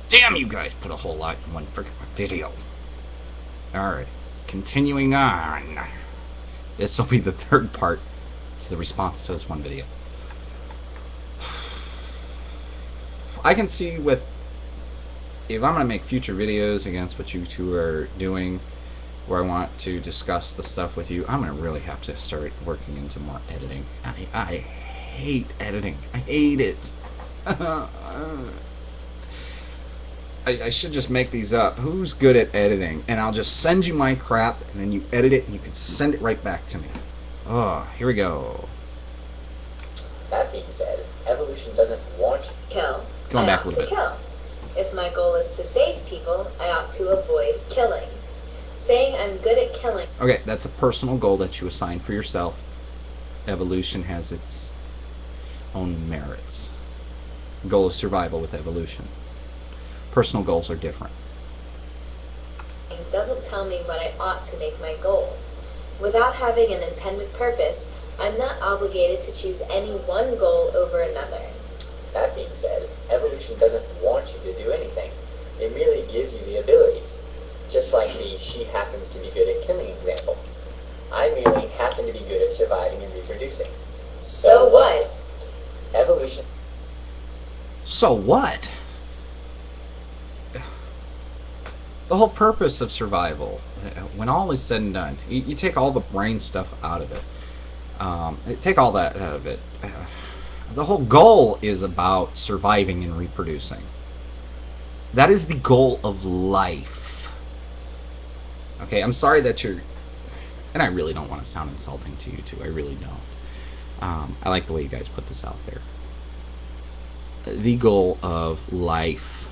Damn, you guys put a whole lot in one freaking video. Alright, continuing on. This will be the third part to the response to this one video. I can see with, if I'm going to make future videos against what you two are doing, where I want to discuss the stuff with you, I'm going to really have to start working into more editing. I hate editing. I hate it. I should just make these up. Who's good at editing? And I'll just send you my crap, and then you edit it, and you can send it right back to me. Oh, here we go. That being said, evolution doesn't want you to kill. Going back a little bit. Kill. If my goal is to save people, I ought to avoid killing. Saying I'm good at killing. Okay, that's a personal goal that you assign for yourself. Evolution has its own merits. The goal is survival with evolution. Personal goals are different. It doesn't tell me what I ought to make my goal. Without having an intended purpose, I'm not obligated to choose any one goal over another. That being said, evolution doesn't want you to do anything. It merely gives you the abilities. Just like the she happens to be good at killing example. I merely happen to be good at surviving and reproducing. So what? Evolution. So what? The whole purpose of survival, when all is said and done, you take all the brain stuff out of it. Take all that out of it. The whole goal is about surviving and reproducing. That is the goal of life. Okay, I'm sorry that you're... And I really don't want to sound insulting to you two. I really don't. I like the way you guys put this out there. The goal of life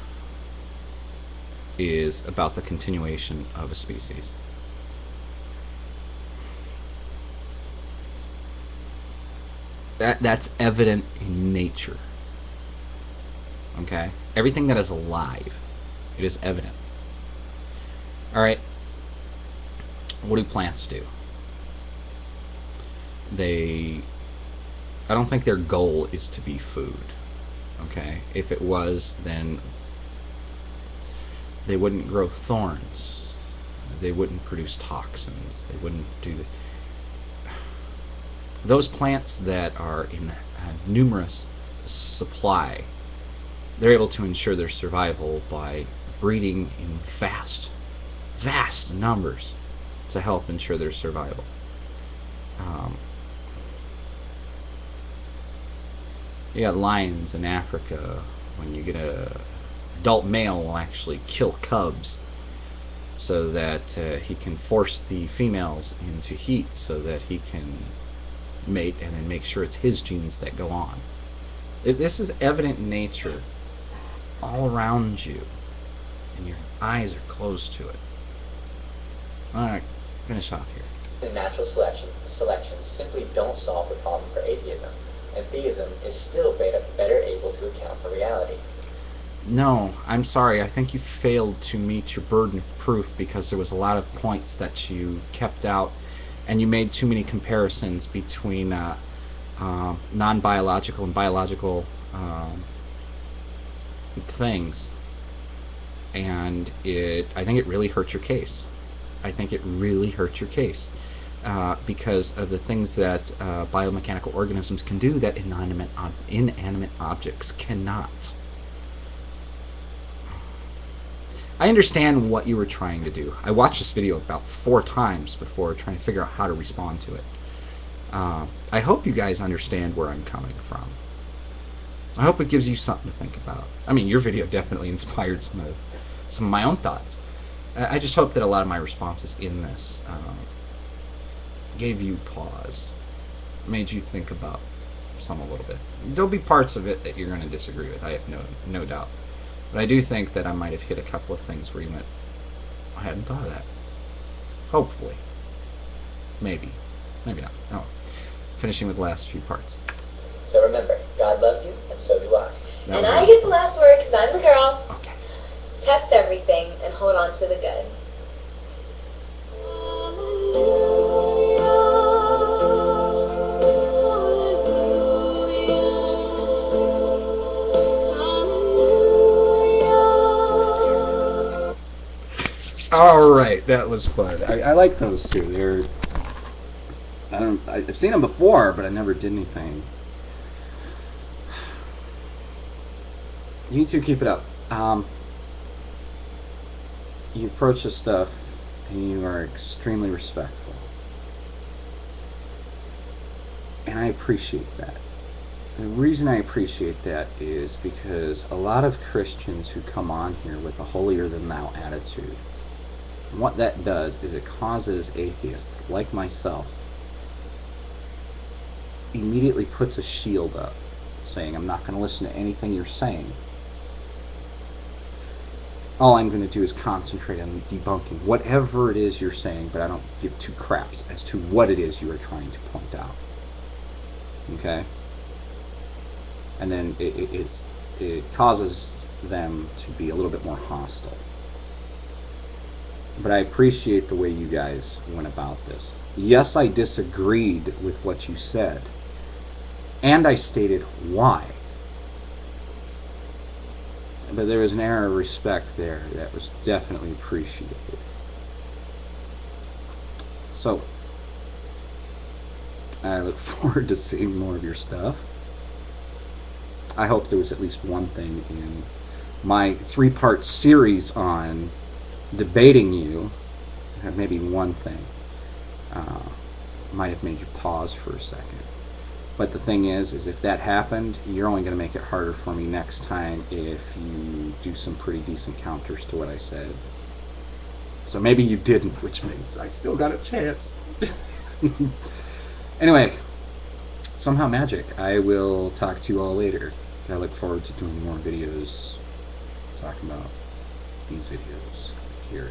is about the continuation of a species. That's evident in nature. Okay? Everything that is alive, it is evident. Alright? What do plants do? I don't think their goal is to be food. Okay? If it was, then they wouldn't grow thorns. They wouldn't produce toxins. They wouldn't do this. Those plants that are in numerous supply, they're able to ensure their survival by breeding in vast numbers to help ensure their survival. You got lions in Africa. When you get a adult male will actually kill cubs so that he can force the females into heat so that he can mate and then make sure it's his genes that go on. This is evident in nature all around you, and your eyes are closed to it. Alright, finish off here. The natural selection simply don't solve the problem for atheism, and theism is still better able to account for reality. No, I'm sorry. I think you failed to meet your burden of proof because there was a lot of points that you kept out, and you made too many comparisons between non-biological and biological things, and I think it really hurt your case. I think it really hurt your case because of the things that biomechanical organisms can do that inanimate objects cannot. I understand what you were trying to do. I watched this video about 4 times before trying to figure out how to respond to it. I hope you guys understand where I'm coming from. I hope it gives you something to think about. I mean, your video definitely inspired some of my own thoughts. I just hope that a lot of my responses in this gave you pause, made you think about some a little bit. There'll be parts of it that you're going to disagree with, I have no doubt. But I do think that I might have hit a couple of things where you went, I hadn't thought of that. Hopefully. Maybe. Maybe not. No. Finishing with the last few parts. So remember, God loves you, and so do I. And I get the last word because I'm the girl. Okay. Test everything and hold on to the good. All right, that was fun. I like those two. I've seen them before, but I never did anything. You two keep it up. You approach this stuff, and you are extremely respectful, and I appreciate that. The reason I appreciate that is because a lot of Christians who come on here with a holier-than-thou attitude, what that does is it causes atheists, like myself, immediately puts a shield up, saying, I'm not going to listen to anything you're saying. All I'm going to do is concentrate on debunking whatever it is you're saying, but I don't give two craps as to what it is you are trying to point out. Okay? And then it causes them to be a little bit more hostile. But I appreciate the way you guys went about this. Yes, I disagreed with what you said, and I stated why. But there was an air of respect there that was definitely appreciated. So, I look forward to seeing more of your stuff. I hope there was at least one thing in my 3-part series on debating you, maybe one thing, might have made you pause for a second. But the thing is if that happened, you're only going to make it harder for me next time if you do some pretty decent counters to what I said. So maybe you didn't, which means I still got a chance. Anyway, Somehowmagic. I will talk to you all later. I look forward to doing more videos talking about these videos here.